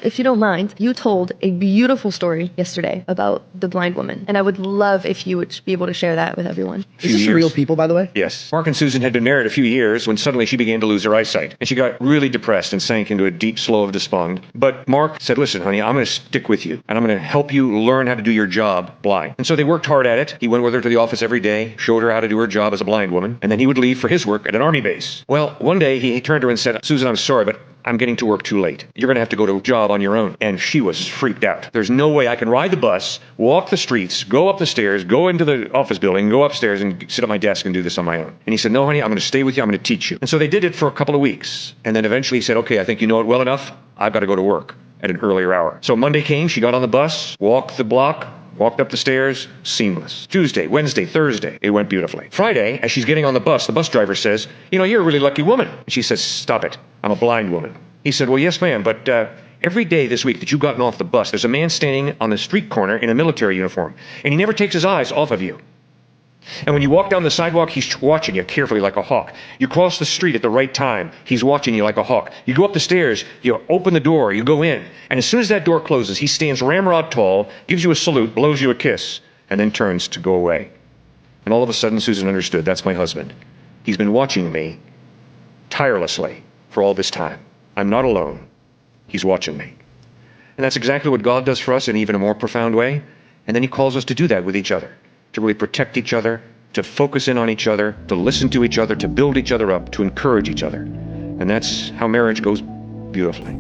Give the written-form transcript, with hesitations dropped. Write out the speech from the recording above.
If you don't mind, you told a beautiful story yesterday about the blind woman, and I would love if you would be able to share that with everyone. Is this real people, by the way? Yes. Mark and Susan had been married a few years when suddenly she began to lose her eyesight, and she got really depressed and sank into a deep slough of despond. But Mark said, listen, honey, I'm going to stick with you, and I'm going to help you learn how to do your job blind. And so they worked hard at it. He went with her to the office every day, showed her how to do her job as a blind woman, and then he would leave for his work at an army base. Well, one day he turned to her and said, Susan, I'm sorry, but I'm getting to work too late. You're going to have to go to a job on your own. And she was freaked out. There's no way I can ride the bus, walk the streets, go up the stairs, go into the office building, go upstairs and sit at my desk and do this on my own. And he said, no, honey, I'm going to stay with you. I'm going to teach you. And so they did it for a couple of weeks. And then eventually he said, okay, I think you know it well enough. I've got to go to work at an earlier hour. So Monday came, she got on the bus, walked the block, walked up the stairs, seamless. Tuesday, Wednesday, Thursday, it went beautifully. Friday, as she's getting on the bus driver says, you know, you're a really lucky woman. And she says, stop it. I'm a blind woman. He said, well, yes, ma'am, but every day this week that you've gotten off the bus, there's a man standing on the street corner in a military uniform, and he never takes his eyes off of you. And when you walk down the sidewalk, he's watching you carefully like a hawk. You cross the street at the right time, he's watching you like a hawk. You go up the stairs, you open the door, you go in, and as soon as that door closes, he stands ramrod tall, gives you a salute, blows you a kiss, and then turns to go away. And all of a sudden, Susan understood, that's my husband. He's been watching me tirelessly for all this time. I'm not alone. He's watching me. And that's exactly what God does for us in even a more profound way. And then he calls us to do that with each other, to really protect each other, to focus in on each other, to listen to each other, to build each other up, to encourage each other. And that's how marriage goes beautifully.